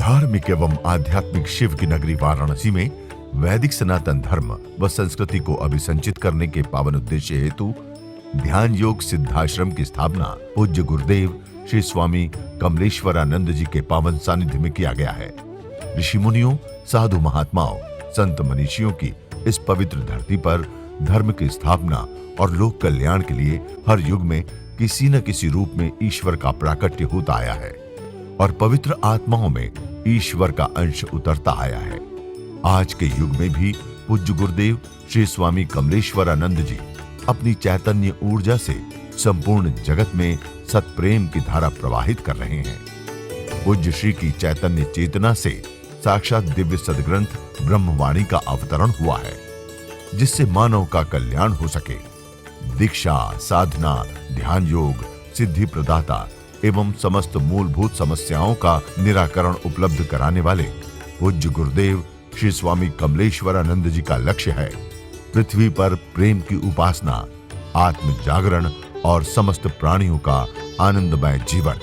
धार्मिक एवं आध्यात्मिक शिव की नगरी वाराणसी में वैदिक सनातन धर्म व संस्कृति को अभिसंचित करने के पावन उद्देश्य हेतु ध्यान योग सिद्धाश्रम की स्थापना पूज्य गुरुदेव श्री स्वामी कमलेश्वरानंद जी के पावन सानिध्य में किया गया है। ऋषि मुनियों, साधु महात्माओं, संत मनीषियों की इस पवित्र धरती पर धर्म की स्थापना और लोक कल्याण के लिए हर युग में किसी न किसी रूप में ईश्वर का प्राकट्य होता आया है और पवित्र आत्माओं में ईश्वर का अंश उतरता आया है। आज के युग में भी पूज्य गुरुदेव श्री स्वामी कमलेश्वरानंद जी अपनी चैतन्य ऊर्जा से संपूर्ण जगत में सत्प्रेम की धारा प्रवाहित कर रहे हैं। पूज्य श्री की चैतन्य चेतना से साक्षात दिव्य सदग्रंथ ब्रह्मवाणी का अवतरण हुआ है, जिससे मानव का कल्याण हो सके। दीक्षा, साधना, ध्यान योग, सिद्धि प्रदाता एवं समस्त मूलभूत समस्याओं का निराकरण उपलब्ध कराने वाले पूज्य गुरुदेव श्री स्वामी कमलेश्वरानंद जी का लक्ष्य है पृथ्वी पर प्रेम की उपासना, आत्म जागरण और समस्त प्राणियों का आनंदमय जीवन।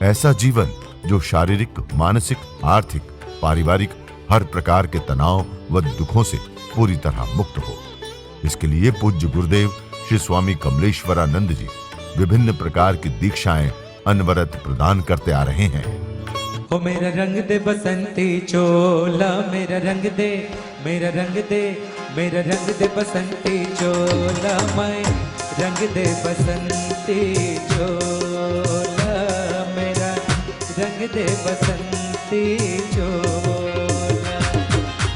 ऐसा जीवन जो शारीरिक, मानसिक, आर्थिक, पारिवारिक हर प्रकार के तनाव व दुखों से पूरी तरह मुक्त हो। इसके लिए पूज्य गुरुदेव श्री स्वामी कमलेश्वरानंद जी विभिन्न प्रकार की दीक्षाएं अनवरत प्रदान करते आ रहे हैं। ओ मेरा रंग दे बसंती चोला, मेरा रंग दे, मेरा रंग दे, मेरा रंग दे बसंती चोला, मैं रंग दे बसंती चोला, मेरा रंग दे बसंती चोला,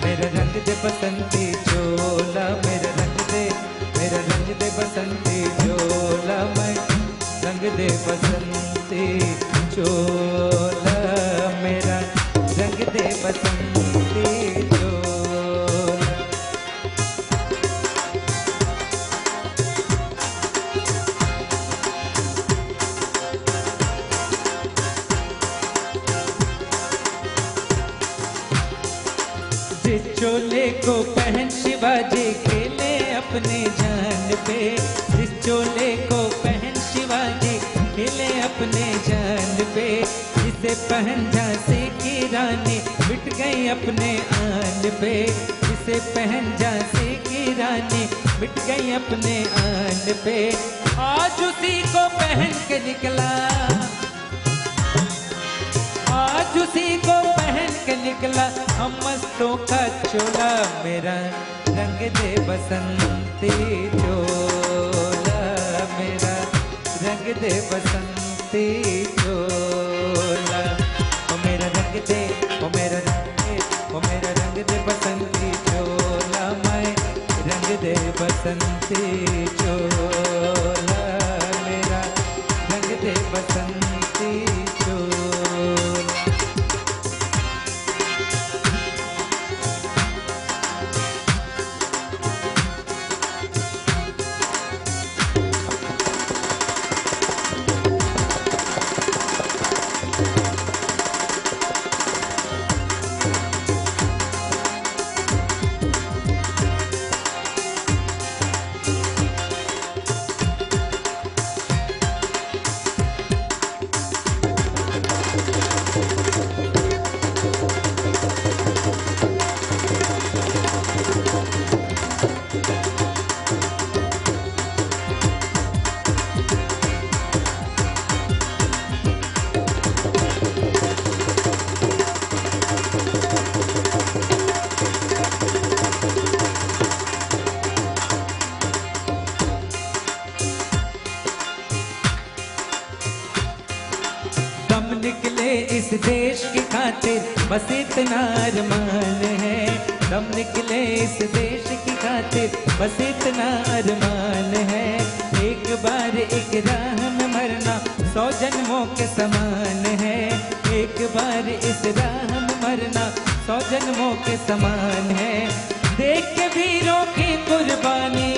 मेरा रंग दे बसंती चोला, मेरा रंग दे, मेरा रंग दे बसंती चोला, मैं रंग दे बसंती चोला, मेरा रंग दे बसंती चोला। जिस चोले को पहन शिवाजी खेले अपने जान पे, जिस चोले को पहन शिवाजी खेले अपने जान पे, जिसे पहन झांसी की रानी मिट गई अपने आन पे, जिसे पहन झांसी की रानी मिट गई अपने आन पे, आज उसी को पहन के निकला, आज उसी को पहन के निकला हम मस्तों का चोला, मेरा रंग दे बसंती चोला, मेरा रंग दे बसंती चोला, ओ मेरा रंग दे, ओ मेरा रंग दे, ओ मेरा रंग दे बसंती चोला, मैं रंग दे बसंती चोला, मेरा रंग दे बसंती चोला। निकले इस देश की खातिर बस इतना अरमान है, दम निकले इस देश की खातिर बस इतना अरमान है, एक बार एक राह में मरना 100 जन्मों के समान है, एक बार इस राह में मरना 100 जन्मों के समान है, देख के वीरों की कुर्बानी,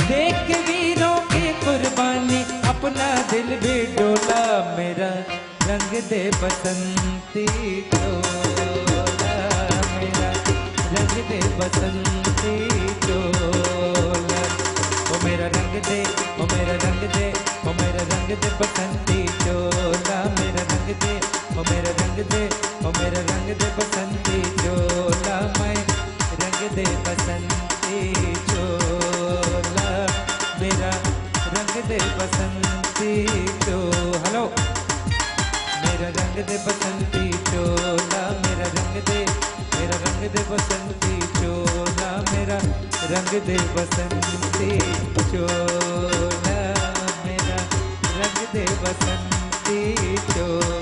देख के वीरों की कुर्बानी अपना दिल भी डोला, मेरा रंग दे बसंती चोला, मेरा रंग दे बसंती चोला, ओ मेरा रंग दे, ओ मेरा रंग दे, ओ मेरा रंग दे बसंती चोला, मेरा रंग दे, दे बसंती चोला, मेरा रंग दे, मेरा रंग दे बसंती चोला, मेरा रंग दे बसंती चोला, मेरा रंग दे बसंती चोला।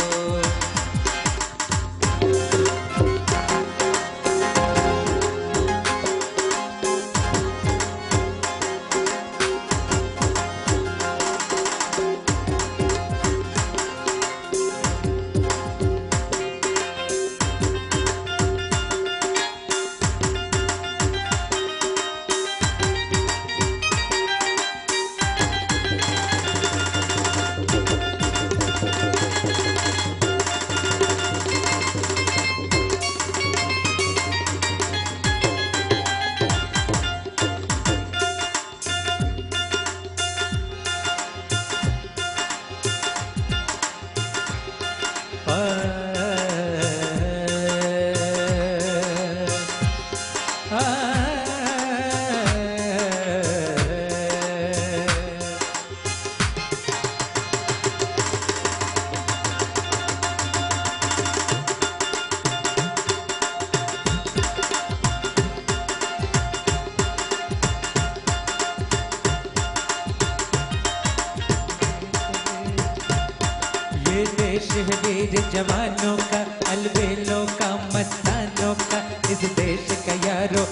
ये देश है वीर जवानों का, अलबेलों का, मस्तानों का, इस देश का यारो,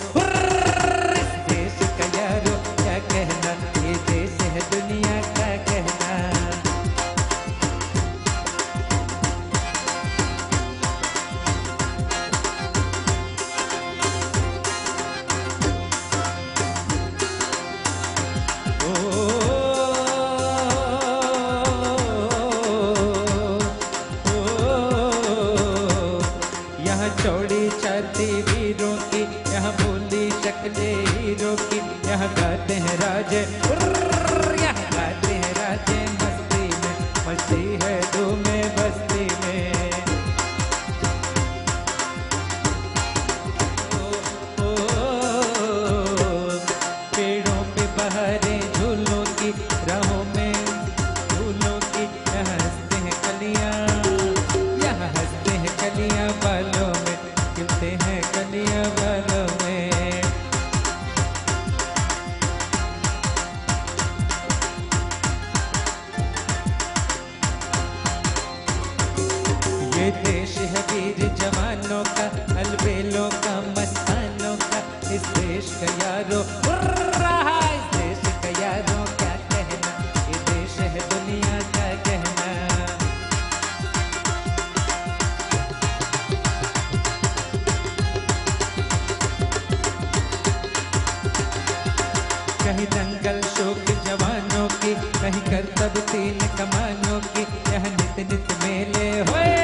इस देश का यारो क्या कहना, ये देश है दुनिया का कहना। चौड़ी छाती वीरों की, यहाँ बोली शक्लें हीरों की, यहाँ गाते हैं राजे, यहाँ गाते हैं राजे मस्ती में, मस्ती है धूमे बस्ती में। ओ, पेड़ों पे बहारें झूलों की, राहों में फूलों की, यहाँ हंसते हैं कलियाँ, यहाँ हंसते हैं कलियाँ बालों में, खिलते हैं कलियाँ बालों में। ये देश है वीर जवानों का, अलबेलों का, मस्तानों का, इस देश का यारो, इस देश का यारो क्या कहना, ये देश है दुनिया का कहना। कहीं दंगल शोक जवानों की, कहीं करतब तीन कमानों की, यह नित नित मेले होए,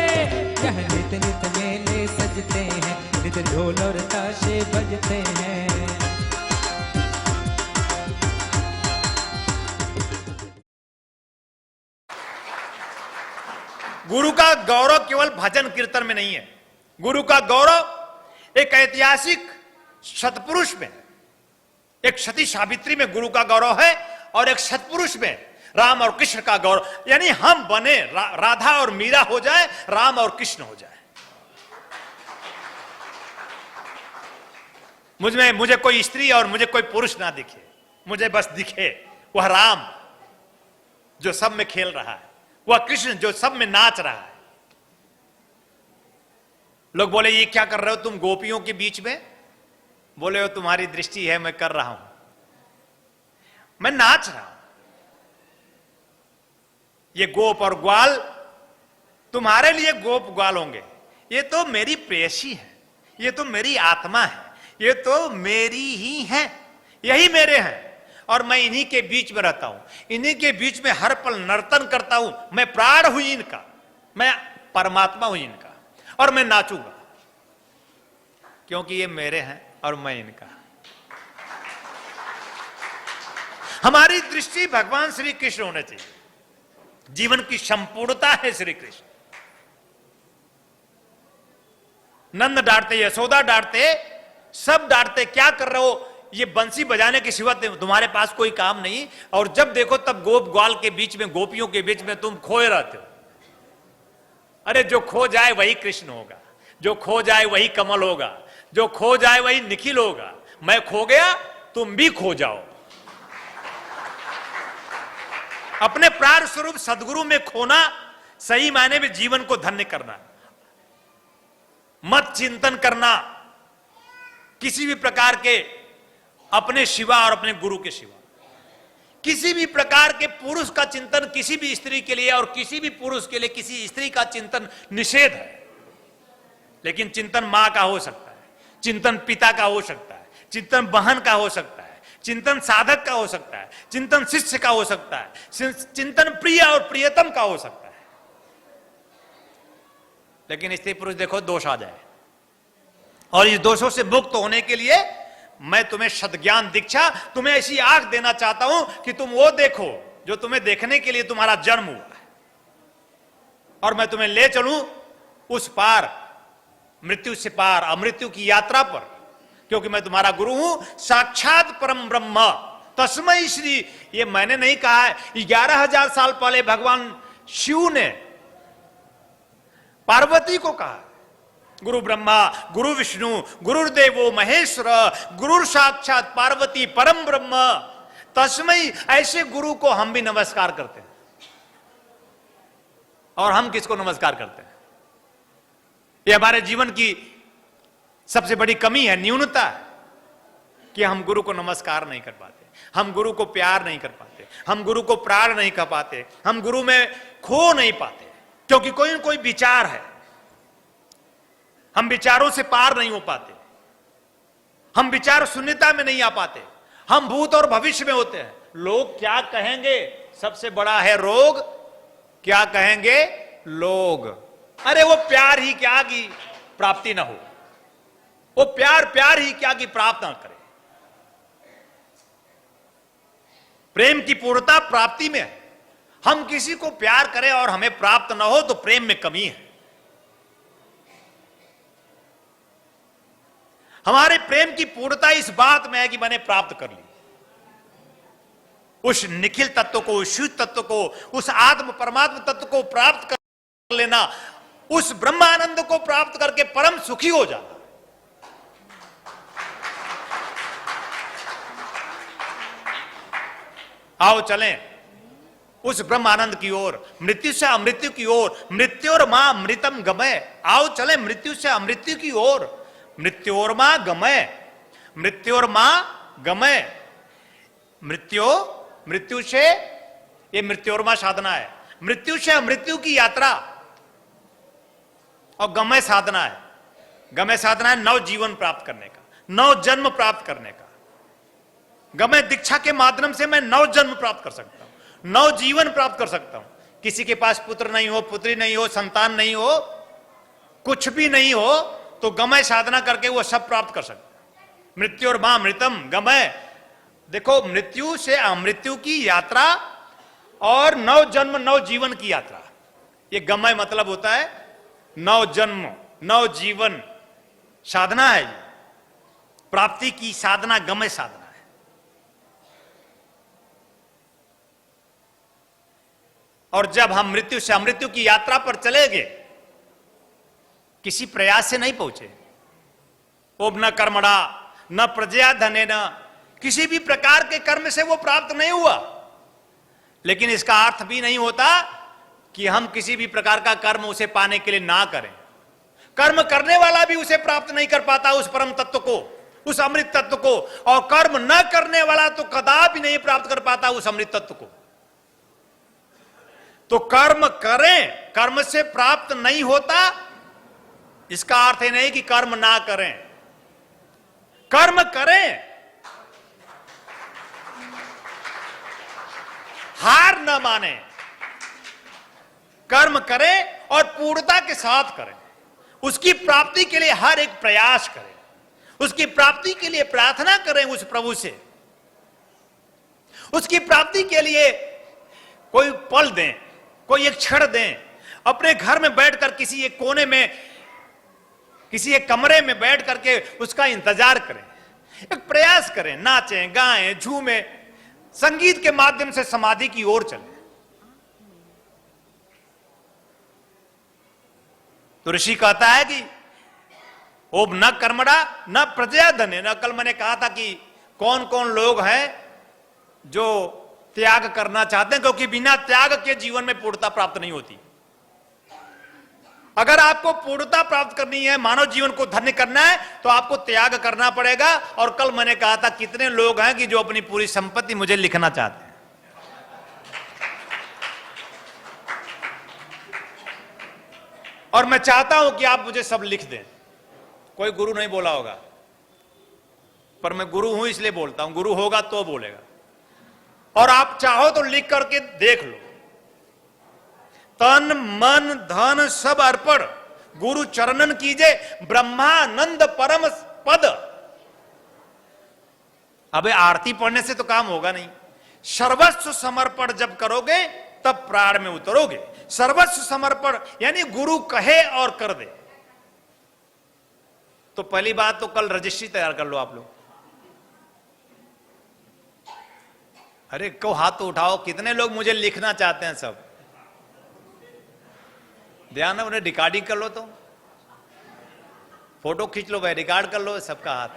यह नित नित मेले सजते हैं, नित ढोल और ताशे बजते हैं। गुरु का गौरव केवल भजन कीर्तन में नहीं है, गुरु का गौरव एक ऐतिहासिक सत्पुरुष में, एक सती सावित्री में गुरु का गौरव है, और एक सत्पुरुष में राम और कृष्ण का गौरव, यानी हम बने राधा और मीरा हो जाए, राम और कृष्ण हो जाए। मुझे कोई स्त्री और मुझे कोई पुरुष ना दिखे, मुझे बस दिखे वह राम जो सब में खेल रहा है, वह कृष्ण जो सब में नाच रहा है। लोग बोले ये क्या कर रहे हो तुम गोपियों के बीच में? बोले हो तुम्हारी दृष्टि है, मैं कर रहा हूं, मैं नाच रहा हूं। ये गोप और ग्वाल तुम्हारे लिए गोप ग्वाल होंगे, ये तो मेरी प्रेयसी है, ये तो मेरी आत्मा है, ये तो मेरी ही है, यही मेरे हैं, और मैं इन्हीं के बीच में रहता हूं, इन्हीं के बीच में हर पल नर्तन करता हूं। मैं प्राण हूं इनका, मैं परमात्मा हूं इनका, और मैं नाचूंगा क्योंकि ये मेरे हैं और मैं इनका। हमारी दृष्टि भगवान श्री कृष्ण होने चाहिए, जीवन की संपूर्णता है श्री कृष्ण। नंद डांटते, यशोदा डांटते, सब डांटते, क्या कर रहे हो, ये बंसी बजाने के सिवा तुम्हारे पास कोई काम नहीं, और जब देखो तब गोप ग्वाल के बीच में, गोपियों के बीच में तुम खोए रहते हो। अरे जो खो जाए वही कृष्ण होगा, जो खो जाए वही कमल होगा, जो खो जाए वही निखिल होगा। मैं खो गया, तुम भी खो जाओ। अपने प्राण स्वरूप सदगुरु में खोना सही मायने में जीवन को धन्य करना। मत चिंतन करना किसी भी प्रकार के अपने सिवा और अपने गुरु के सिवा। किसी भी प्रकार के पुरुष का चिंतन किसी भी स्त्री के लिए और किसी भी पुरुष के लिए किसी स्त्री का चिंतन निषेध है। लेकिन चिंतन मां का हो सकता है, चिंतन पिता का हो सकता है, चिंतन बहन का हो सकता है, चिंतन साधक का हो सकता है, चिंतन शिष्य का हो सकता है, चिंतन प्रिय और प्रियतम का हो सकता है। लेकिन स्त्री पुरुष देखो दोष आ जाए, और इस दोषों से मुक्त होने के लिए मैं तुम्हें सद्ज्ञान दीक्षा, तुम्हें ऐसी आंख देना चाहता हूं कि तुम वो देखो जो तुम्हें देखने के लिए तुम्हारा जन्म हुआ है, और मैं तुम्हें ले चलूं उस पार, मृत्यु से पार, अमृत्यु की यात्रा पर, क्योंकि मैं तुम्हारा गुरु हूं, साक्षात परम ब्रह्म तस्मै श्री। ये मैंने नहीं कहा है, 11,000 साल पहले भगवान शिव ने पार्वती को कहा। गुरु ब्रह्मा, गुरु विष्णु, गुरुदेवो महेश्वर, गुरु साक्षात पार्वती परम ब्रह्म तस्मै। ऐसे गुरु को हम भी नमस्कार करते हैं। और हम किसको नमस्कार करते हैं? ये हमारे जीवन की सबसे बड़ी कमी है, न्यूनता है, कि हम गुरु को नमस्कार नहीं कर पाते, हम गुरु को प्यार नहीं कर पाते, हम गुरु को प्राण नहीं कर पाते, हम गुरु में खो नहीं पाते, क्योंकि कोई न कोई विचार है, हम विचारों से पार नहीं हो पाते, हम विचार शून्यता में नहीं आ पाते, हम भूत और भविष्य में होते हैं। लोग क्या कहेंगे सबसे बड़ा है रोग। क्या कहेंगे लोग? अरे वो प्यार ही क्या की प्राप्ति ना हो, वो प्यार ही क्या की प्राप्त ना करे। प्रेम की पूर्णता प्राप्ति में है। हम किसी को प्यार करें और हमें प्राप्त ना हो तो प्रेम में कमी है। हमारे प्रेम की पूर्णता इस बात में है कि मैंने प्राप्त कर ली उस निखिल तत्व को, उस शुद्ध तत्व को, उस आत्म परमात्मा तत्व को प्राप्त कर लेना, उस ब्रह्मानंद को प्राप्त करके परम सुखी हो जाना। आओ चलें उस ब्रह्मानंद की ओर, मृत्यु से अमृत्यु की ओर। मृत्योर मां अमृतम गमय। आओ चलें मृत्यु से अमृत्यु की ओर। मृत्योर मां गमय, मृत्योर मां गमय। मृत्यु से, ये मृत्योर्मा साधना है। मृत्यु से मृत्यु की यात्रा, और गमय साधना है। गमय साधना है नव जीवन प्राप्त करने का, नव जन्म प्राप्त करने का। गमय दीक्षा के माध्यम से मैं नव जन्म प्राप्त कर सकता हूं, नव जीवन प्राप्त कर सकता हूं। किसी के पास पुत्र नहीं हो, पुत्री नहीं हो, संतान नहीं हो, कुछ भी नहीं हो, तो गमय साधना करके वो सब प्राप्त कर सकता है। मृत्यु और मां मृतम गमय। देखो, मृत्यु से अमृत्यु की यात्रा और नव जन्म नव जीवन की यात्रा, ये गमय मतलब होता है नव जन्म नव जीवन साधना है। ये प्राप्ति की साधना गमय साधना है। और जब हम मृत्यु से अमृत्यु की यात्रा पर चले गए, किसी प्रयास से नहीं पहुंचे, ओब न कर्मणा न प्रजया धने न, किसी भी प्रकार के कर्म से वो प्राप्त नहीं हुआ। लेकिन इसका अर्थ भी नहीं होता कि हम किसी भी प्रकार का कर्म उसे पाने के लिए ना करें। कर्म करने वाला भी उसे प्राप्त नहीं कर पाता, उस परम तत्व को, उस अमृत तत्व को। और कर्म न करने वाला तो कदापि नहीं प्राप्त कर पाता उस अमृत तत्व को। तो कर्म करें, कर्म से प्राप्त नहीं होता, इसका अर्थ ये नहीं कि कर्म ना करें। कर्म करें, हार न माने, कर्म करें और पूर्णता के साथ करें। उसकी प्राप्ति के लिए हर एक प्रयास करें, उसकी प्राप्ति के लिए प्रार्थना करें उस प्रभु से। उसकी प्राप्ति के लिए कोई पल दें, कोई एक क्षण दें। अपने घर में बैठकर किसी एक कोने में, किसी एक कमरे में बैठ करके उसका इंतजार करें, एक प्रयास करें, नाचें, गाएं, झूमें, संगीत के माध्यम से समाधि की ओर चलें। तो ऋषि कहता है कि ओ न कर्मड़ा न प्रजया धने। न कल मैंने कहा था कि कौन कौन लोग हैं जो त्याग करना चाहते हैं, क्योंकि बिना त्याग के जीवन में पूर्णता प्राप्त नहीं होती। अगर आपको पूर्णता प्राप्त करनी है, मानव जीवन को धन्य करना है, तो आपको त्याग करना पड़ेगा। और कल मैंने कहा था कितने लोग हैं कि जो अपनी पूरी संपत्ति मुझे लिखना चाहते हैं। और मैं चाहता हूं कि आप मुझे सब लिख दें। कोई गुरु नहीं बोला होगा, पर मैं गुरु हूं इसलिए बोलता हूं। गुरु होगा तो बोलेगा। और आप चाहो तो लिख करके देख लो। तन मन धन सब अर्पण गुरु चरणन कीजे, ब्रह्मानंद परम पद। अबे आरती पढ़ने से तो काम होगा नहीं। सर्वस्व समर्पण जब करोगे तब प्राण में उतरोगे। सर्वस्व समर्पण यानी गुरु कहे और कर दे। तो पहली बात तो कल रजिस्ट्री तैयार कर लो आप लोग। अरे को हाथ तो उठाओ, कितने लोग मुझे लिखना चाहते हैं? सब ध्यान है, उन्हें रिकॉर्डिंग कर लो, तो फोटो खींच लो भाई, रिकॉर्ड कर लो सबका हाथ।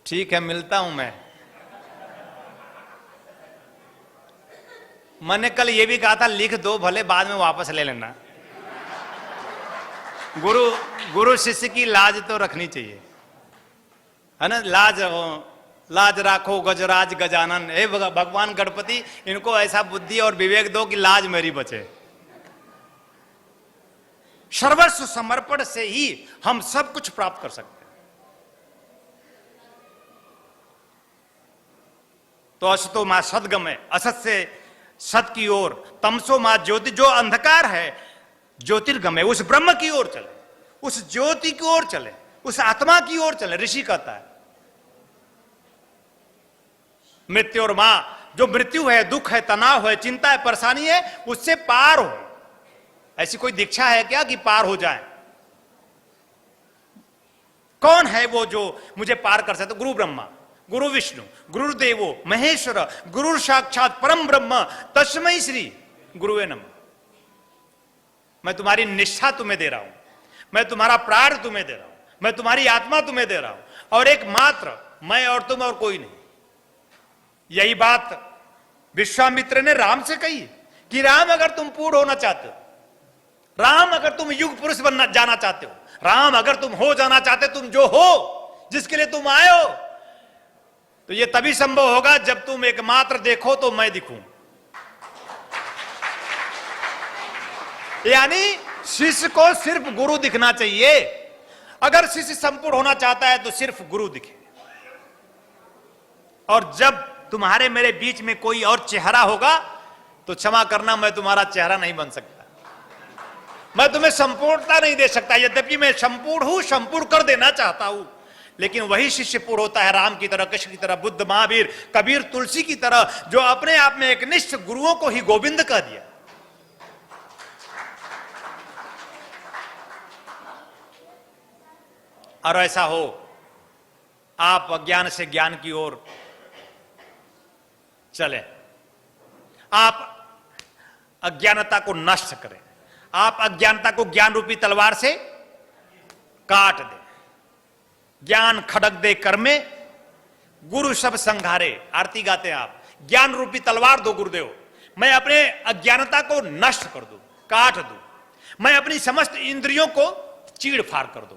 ठीक है, मिलता हूं मैं। मैंने कल ये भी कहा था लिख दो, भले बाद में वापस ले लेना। गुरु शिष्य की लाज तो रखनी चाहिए, है ना। लाज राखो गजराज गजानन। हे भगवान गणपति, इनको ऐसा बुद्धि और विवेक दो कि लाज मेरी बचे। सर्वस्व समर्पण से ही हम सब कुछ प्राप्त कर सकते हैं। तो असतो मां सदगमय, असत से सत की ओर, तमसो मां ज्योति, जो अंधकार है ज्योतिर्गमय, उस ब्रह्म की ओर चले, उस ज्योति की ओर चले, उस आत्मा की ओर चले। ऋषि कहता है मृत्यु और मां, जो मृत्यु है, दुख है, तनाव है, चिंता है, परेशानी है, उससे पार हो। ऐसी कोई दीक्षा है क्या कि पार हो जाए? कौन है वो जो मुझे पार कर सकता? गुरु ब्रह्मा, गुरु विष्णु, गुरुदेवो महेश्वर, गुरु साक्षात परम ब्रह्म, तस्मै श्री गुरुवे नमः। मैं तुम्हारी निष्ठा तुम्हें दे रहा हूं, मैं तुम्हारा प्राण तुम्हें दे रहा हूं, मैं तुम्हारी आत्मा तुम्हें दे रहा हूं, और एकमात्र मैं और तुम और कोई नहीं। यही बात विश्वामित्र ने राम से कही कि राम अगर तुम पूर्ण होना चाहते हो, राम अगर तुम युग पुरुष बनना जाना चाहते हो, राम अगर तुम हो जाना चाहते, तुम जो हो, जिसके लिए तुम आए हो, तो यह तभी संभव होगा जब तुम एकमात्र देखो तो मैं दिखूं। यानी शिष्य को सिर्फ गुरु दिखना चाहिए। अगर शिष्य संपूर्ण होना चाहता है तो सिर्फ गुरु दिखे। और जब तुम्हारे मेरे बीच में कोई और चेहरा होगा तो क्षमा करना, मैं तुम्हारा चेहरा नहीं बन सकता, मैं तुम्हें संपूर्णता नहीं दे सकता। यद्यपि मैं संपूर्ण हूं, संपूर्ण कर देना चाहता हूं, लेकिन वही शिष्य पूर्ण होता है राम की तरह, कृष्ण की तरह, बुद्ध, महावीर, कबीर, तुलसी की तरह, जो अपने आप में एक निष्ठ गुरुओं को ही गोविंद कह दिया। और ऐसा हो, आप अज्ञान से ज्ञान की ओर चले, आप अज्ञानता को नष्ट करें, आप अज्ञानता को ज्ञान रूपी तलवार से काट दे। ज्ञान खड़क दे कर में, गुरु सब संघारे। आरती गाते हैं आप, ज्ञान रूपी तलवार दो गुरुदेव, मैं अपने अज्ञानता को नष्ट कर दूं, काट दूं, मैं अपनी समस्त इंद्रियों को चीड़ फाड़ कर दूं।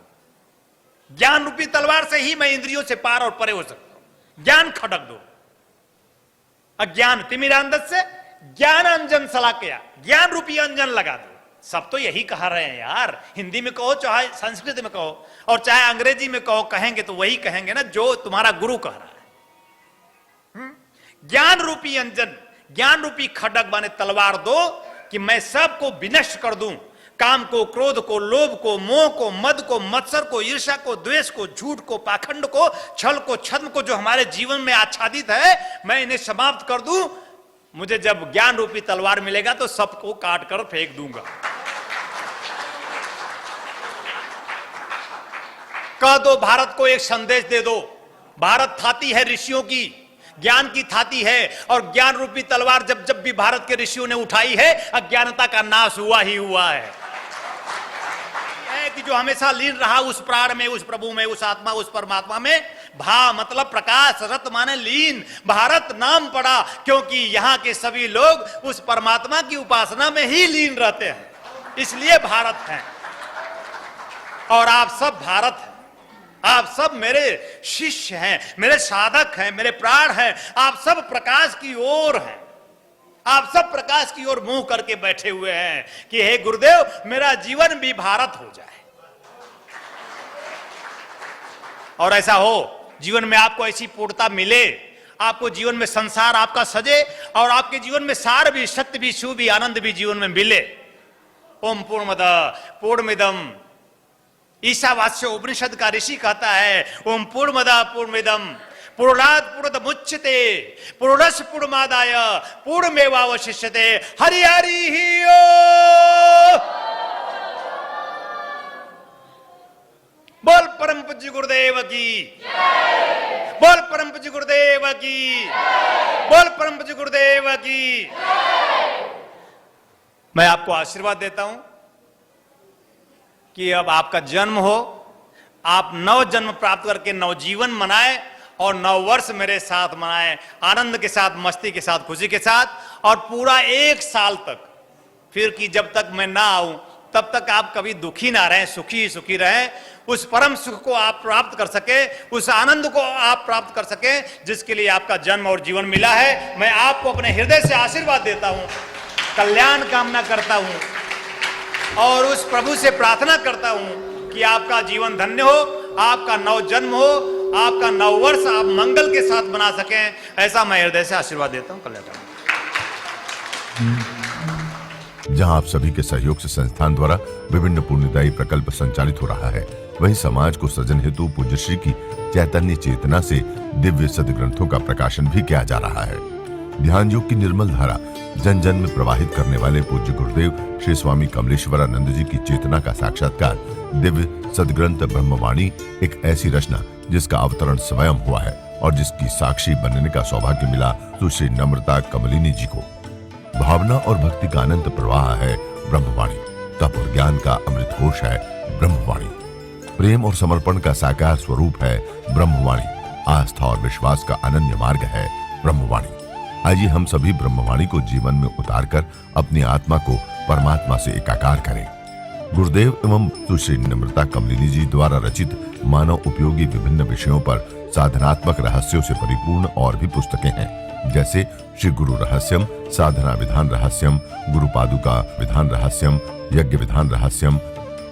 ज्ञान रूपी तलवार से ही मैं इंद्रियों से पार और परे हो सकता हूं। ज्ञान खड़क दो, अज्ञान तिमिरांधत से ज्ञान अंजन सलाकया, ज्ञान रूपी अंजन लगा दो। सब तो यही कह रहे हैं यार, हिंदी में कहो चाहे संस्कृत में कहो और चाहे अंग्रेजी में कहो, कहेंगे तो वही कहेंगे ना जो तुम्हारा गुरु कह रहा है। ज्ञान रूपी अंजन, ज्ञान रूपी खड़ग माने तलवार दो कि मैं सबको विनष्ट कर दूं, काम को, क्रोध को, लोभ को, मोह को, मद को, मत्सर को, ईर्ष्या को, द्वेष को, झूठ को, पाखंड को, छल को, छद्म को, जो हमारे जीवन में आच्छादित है, मैं इन्हें समाप्त कर दूं। मुझे जब ज्ञान रूपी तलवार मिलेगा तो सबको काट कर फेंक दूंगा। कह दो, भारत को एक संदेश दे दो। भारत थाती है ऋषियों की, ज्ञान की थाती है और ज्ञान रूपी तलवार जब जब भी भारत के ऋषियों ने उठाई है, अज्ञानता का नाश हुआ ही हुआ है। कि जो हमेशा लीन रहा उस प्राण में, उस प्रभु में, उस आत्मा, उस परमात्मा में। भा मतलब प्रकाश, रत माने लीन, भारत नाम पड़ा क्योंकि यहां के सभी लोग उस परमात्मा की उपासना में ही लीन रहते हैं, इसलिए भारत है। और आप सब भारत हैं, आप सब मेरे शिष्य हैं, मेरे साधक हैं, मेरे प्राण हैं। आप सब प्रकाश की ओर हैं, आप सब प्रकाश की ओर मुंह करके बैठे हुए हैं कि हे गुरुदेव, मेरा जीवन भी भारत हो जाए। और ऐसा हो, जीवन में आपको ऐसी पूर्णता मिले, आपको जीवन में संसार आपका सजे और आपके जीवन में सार भी, सत्य भी, शिव भी, आनंद भी जीवन में मिले। ओम पूर्णमद पूर्णमिदम, ईशावास्य उपनिषद का ऋषि कहता है, ओम पूर्णमद पूर्णमिदम पूर्णात् पूर्णमुच्यते पूर्णस्य पूर्णमादाय पूर्णमेवावशिष्यते। हरि हरि ही ओ। बोल परम पूज्य गुरुदेव की, बोल परम पूज्य गुरुदेव की, बोल परम पूज्य गुरुदेव की। मैं आपको आशीर्वाद देता हूं कि अब आपका जन्म हो, आप नव जन्म प्राप्त करके नवजीवन मनाए और नव वर्ष मेरे साथ मनाए, आनंद के साथ, मस्ती के साथ, खुशी के साथ। और पूरा 1 साल तक फिर कि जब तक मैं ना आऊं तब तक आप कभी दुखी ना रहें, सुखी ही सुखी रहें। उस परम सुख को आप प्राप्त कर सके, उस आनंद को आप प्राप्त कर सके जिसके लिए आपका जन्म और जीवन मिला है। मैं आपको अपने हृदय से आशीर्वाद देता हूं, कल्याण कामना करता हूं और उस प्रभु से प्रार्थना करता हूं कि आपका जीवन धन्य हो, आपका नव जन्म हो, आपका नव वर्ष आप मंगल के साथ बना सकें। ऐसा मैं हृदय से आशीर्वाद देता हूं। कल्याण। जहां आप सभी के सहयोग से संस्थान द्वारा विभिन्न पुण्यदायी प्रकल्प संचालित हो रहा है, वहीं समाज को सृजन हेतु पूज्य श्री की चैतन्य चेतना से दिव्य सदग्रंथों का प्रकाशन भी किया जा रहा है। ध्यान योग की निर्मल धारा जन जन में प्रवाहित करने वाले पूज्य गुरुदेव श्री स्वामी कमलेश्वरानंद जी की चेतना का साक्षात्कार दिव्य सदग्रंथ ब्रह्मवाणी, एक ऐसी रचना जिसका अवतरण स्वयं हुआ है और जिसकी साक्षी बनने का सौभाग्य मिला सुश्री नम्रता कमलिनी जी को। भावना और भक्ति का अनंत प्रवाह है ब्रह्मवाणी, तप और ज्ञान का अमृत कोश है ब्रह्मवाणी, प्रेम और समर्पण का साकार स्वरूप है ब्रह्मवाणी, आस्था और विश्वास का अनन्य मार्ग है ब्रह्मवाणी। आइए हम सभी ब्रह्मवाणी को जीवन में उतारकर अपनी आत्मा को परमात्मा से एकाकार करें। गुरुदेव एवं सुश्री नम्रता कमलिनी जी द्वारा रचित मानव उपयोगी विभिन्न विषयों पर साधनात्मक रहस्यों से परिपूर्ण और भी पुस्तकें हैं, जैसे श्री गुरु रहस्यम, साधना विधान रहस्यम, गुरु पादुका विधान रहस्यम, यज्ञ विधान रहस्यम,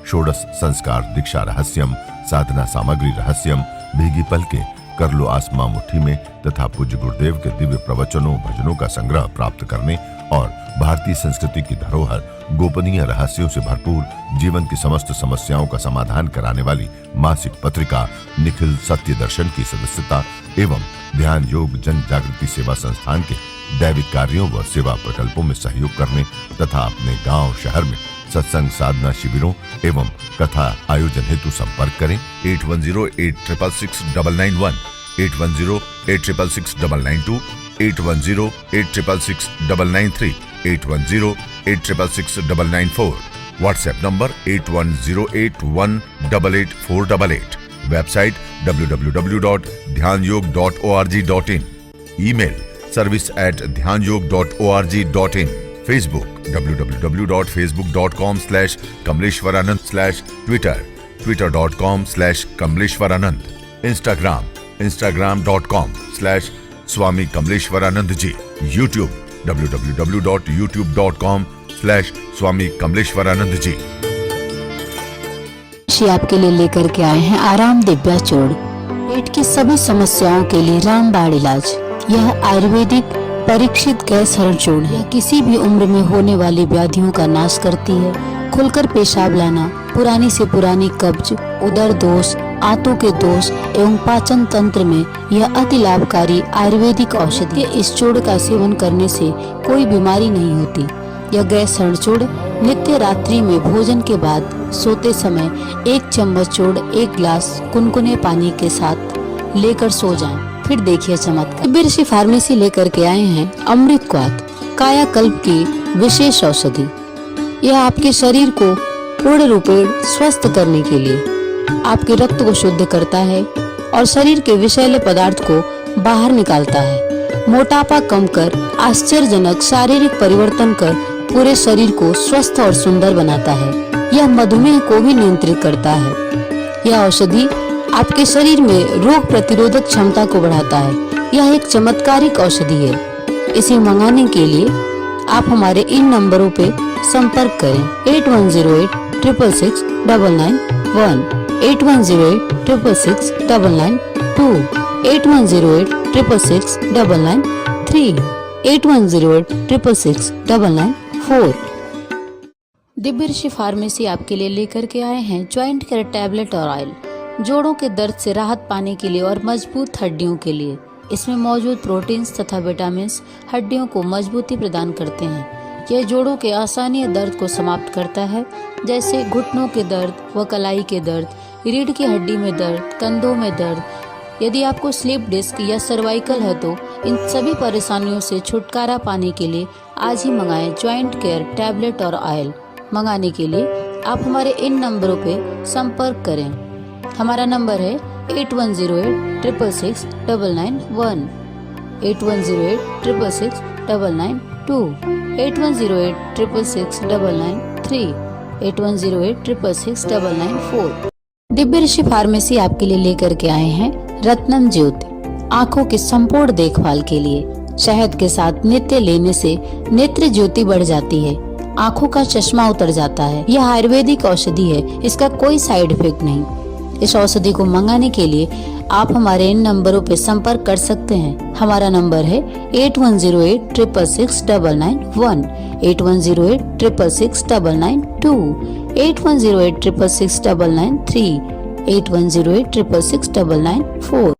षोडश संस्कार दीक्षा रहस्यम, साधना सामग्री रहस्यम, भीगी पलके, कर लो आसमां मुट्ठी में तथा पूज्य गुरुदेव के दिव्य प्रवचनों भजनों का संग्रह प्राप्त करने और भारतीय संस्कृति की धरोहर गोपनीय रहस्यों से भरपूर जीवन की समस्त समस्याओं का समाधान कराने वाली मासिक पत्रिका निखिल सत्य दर्शन की सदस्यता एवं ध्यान योग जन जागृति सेवा संस्थान के दैविक कार्यों व सेवा प्रकल्पों में सहयोग करने तथा अपने गांव शहर में सत्संग साधना शिविरों एवं कथा आयोजन हेतु संपर्क करें 8108666991, 8108666992, 8108666993, 8108666994, व्हाट्सएप नंबर 8108188488, वेबसाइट www.dhyanयोग.org.in, ईमेल service@dhyanयोग.org.in, Facebook www.facebook.com/kamleshwaranand, Twitter twitter.com/kamleshwaranand, Instagram instagram.com/swami kamleshwaranand ji, YouTube www.youtube.com/swami kamleshwaranand ji। आपके लिए लेकर के आए हैं आराम दिव्या चूर्ण, पेट की सभी समस्याओं के लिए रामबाण इलाज। यह आयुर्वेदिक परीक्षित गैस हरण चूर्ण है, किसी भी उम्र में होने वाली व्याधियों का नाश करती है। खुलकर पेशाब लाना, पुरानी से पुरानी कब्ज, उदर दोष, आंतों के दोष एवं पाचन तंत्र में यह अति लाभकारी आयुर्वेदिक औषधि है। इस चूर्ण का सेवन करने से कोई बीमारी नहीं होती। यह गैस हरण चूर्ण नित्य रात्रि में भोजन के बाद सोते समय 1 चम्मच चूर्ण 1 गिलास कुनकुने पानी के साथ लेकर सो जाएं। फिर देखिए चमत्कार। दिव्य ऋषि फार्मेसी लेकर के आए हैं अमृत क्वाथ, कायाकल्प की विशेष औषधि। यह आपके शरीर को पूर्ण रूपेण स्वस्थ करने के लिए आपके रक्त को शुद्ध करता है और शरीर के विषैले पदार्थ को बाहर निकालता है। मोटापा कम कर आश्चर्यजनक शारीरिक परिवर्तन कर पूरे शरीर को स्वस्थ और सुंदर बनाता है। यह मधुमेह को भी नियंत्रित करता है। यह औषधि आपके शरीर में रोग प्रतिरोधक क्षमता को बढ़ाता है। यह एक चमत्कारिक औषधि है। इसे मंगाने के लिए आप हमारे इन नंबरों पे संपर्क करें 8108666991, 8108666992, 8108666993, 8108666994। दिव्य ऋषि फार्मेसी आपके लिए लेकर के आए हैं ज्वाइंट केयर टैबलेट और ऑयल, जोड़ों के दर्द से राहत पाने के लिए और मजबूत हड्डियों के लिए। इसमें मौजूद प्रोटीन्स तथा विटामिन्स हड्डियों को मजबूती प्रदान करते हैं। यह जोड़ों के आसानी दर्द को समाप्त करता है, जैसे घुटनों के दर्द व कलाई के दर्द, रीढ़ की हड्डी में दर्द, कंधों में दर्द। यदि आपको स्लिप डिस्क या सर्वाइकल है तो इन सभी परेशानियों से छुटकारा पाने के लिए आज ही मंगाएं ज्वाइंट केयर टैबलेट और ऑयल। मंगाने के लिए आप हमारे इन नंबरों पे संपर्क करें। हमारा नंबर है 8108666991, 8108666992, 8108666993, 8108666994। दिव्य ऋषि फार्मेसी आपके लिए लेकर के आए हैं रत्नम ज्योति, आँखों की संपूर्ण देखभाल के लिए। शहद के साथ नित्य लेने से नेत्र ज्योति बढ़ जाती है, आँखों का चश्मा उतर जाता है। यह आयुर्वेदिक औषधि है, इसका कोई साइड इफेक्ट नहीं। इस औषधि को मंगाने के लिए आप हमारे इन नंबरों पर संपर्क कर सकते हैं। हमारा नंबर है 8108666991, 8108666992, 8108666993, 8108666994।